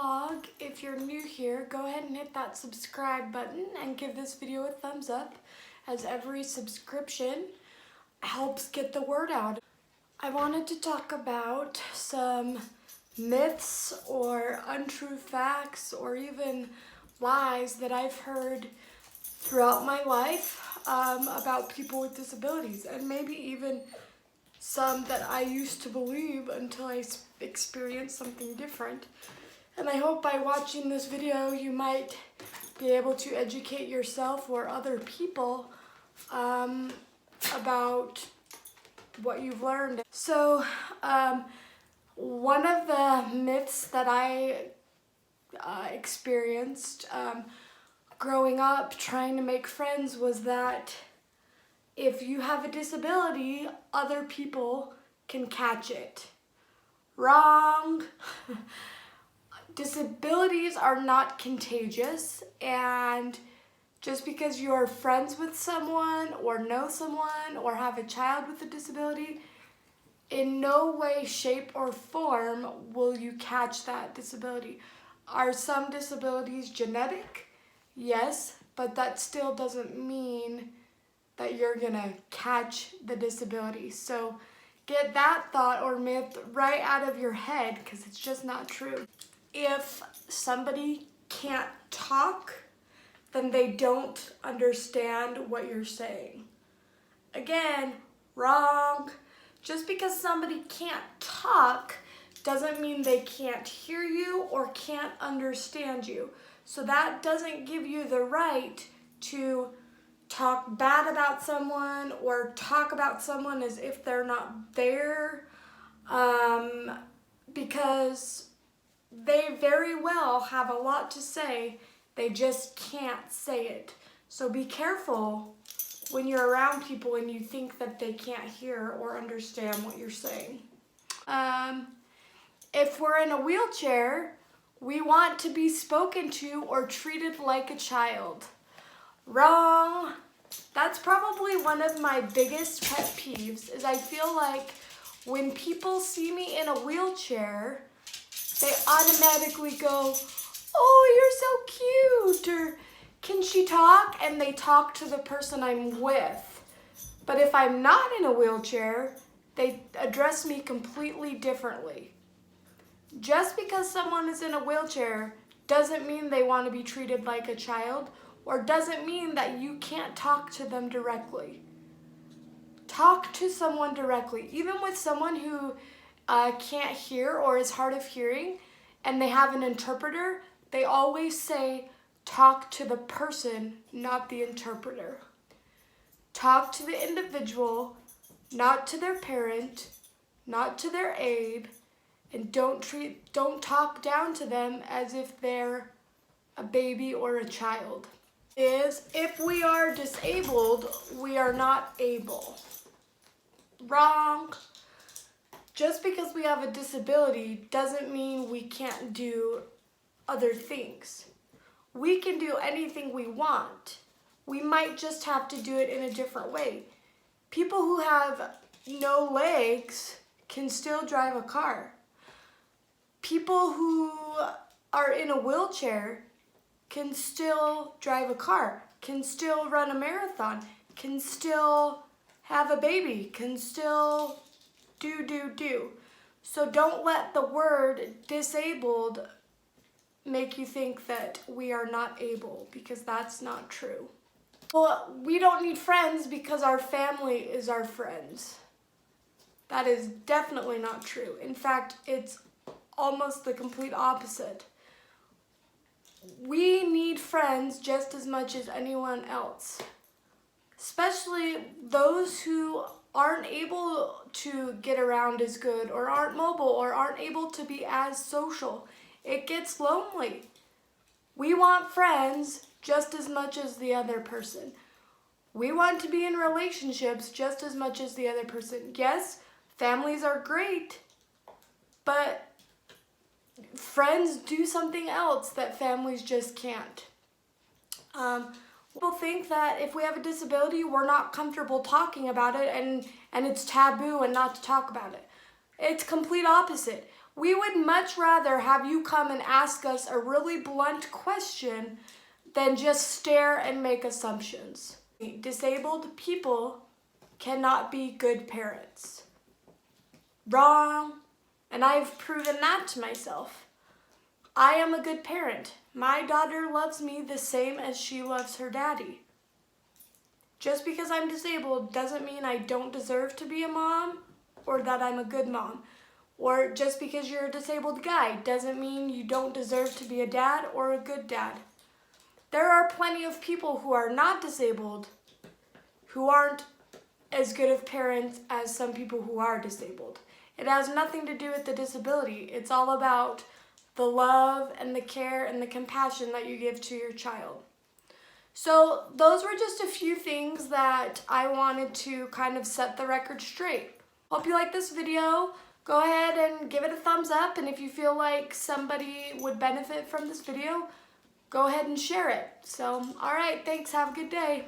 vlog. If you're new here, go ahead and hit that subscribe button and give this video a thumbs up, as every subscription helps get the word out. I wanted to talk about some myths or untrue facts or even lies that I've heard throughout my life about people with disabilities, and maybe even some that I used to believe until I experienced something different. And I hope by watching this video you might be able to educate yourself or other people about what you've learned. So one of the myths that I experienced growing up trying to make friends was that if you have a disability, other people can catch it. Wrong. Disabilities are not contagious, and just because you're friends with someone or know someone or have a child with a disability, in no way, shape, or form will you catch that disability. Are some disabilities genetic? Yes, but that still doesn't mean that you're gonna catch the disability. So get that thought or myth right out of your head, because it's just not true. If somebody can't talk, then they don't understand what you're saying. Again, wrong. Just because somebody can't talk doesn't mean they can't hear you or can't understand you. So that doesn't give you the right to talk bad about someone or talk about someone as if they're not there, because they very well have a lot to say, they just can't say it. So be careful when you're around people and you think that they can't hear or understand what you're saying. If we're in a wheelchair, we want to be spoken to or treated like a child. Wrong. That's probably one of my biggest pet peeves, is I feel like when people see me in a wheelchair, they automatically go, "Oh, you're so cute," or "Can she talk?" And they talk to the person I'm with. But if I'm not in a wheelchair, they address me completely differently. Just because someone is in a wheelchair doesn't mean they want to be treated like a child, or doesn't mean that you can't talk to them directly. Talk to someone directly. Even with someone who can't hear or is hard of hearing and they have an interpreter, they always say, talk to the person, not the interpreter. Talk to the individual, not to their parent, not to their aide, and don't talk down to them as if they're a baby or a child. If we are disabled, we are not able. Wrong. Just because we have a disability doesn't mean we can't do other things. We can do anything we want. We might just have to do it in a different way. People who have no legs can still drive a car. People who are in a wheelchair can still drive a car, can still run a marathon, can still have a baby, can still do. So don't let the word disabled make you think that we are not able, because that's not true. Well, we don't need friends because our family is our friends. That is definitely not true. In fact, it's almost the complete opposite. We need friends just as much as anyone else, especially those who aren't able to get around as good or aren't mobile or aren't able to be as social. It gets lonely. We want friends just as much as the other person. We want to be in relationships just as much as the other person. Yes, families are great, but friends do something else that families just can't. People think that if we have a disability, we're not comfortable talking about it and it's taboo and not to talk about it. It's complete opposite. We would much rather have you come and ask us a really blunt question than just stare and make assumptions. Disabled people cannot be good parents. Wrong. And I've proven that to myself. I am a good parent. My daughter loves me the same as she loves her daddy. Just because I'm disabled doesn't mean I don't deserve to be a mom or that I'm a good mom. Or just because you're a disabled guy doesn't mean you don't deserve to be a dad or a good dad. There are plenty of people who are not disabled who aren't as good of parents as some people who are disabled. It has nothing to do with the disability. It's all about the love and the care and the compassion that you give to your child. So those were just a few things that I wanted to kind of set the record straight. Hope you like this video. Go ahead and give it a thumbs up, and if you feel like somebody would benefit from this video, go ahead and share it. So, all right, thanks. Have a good day.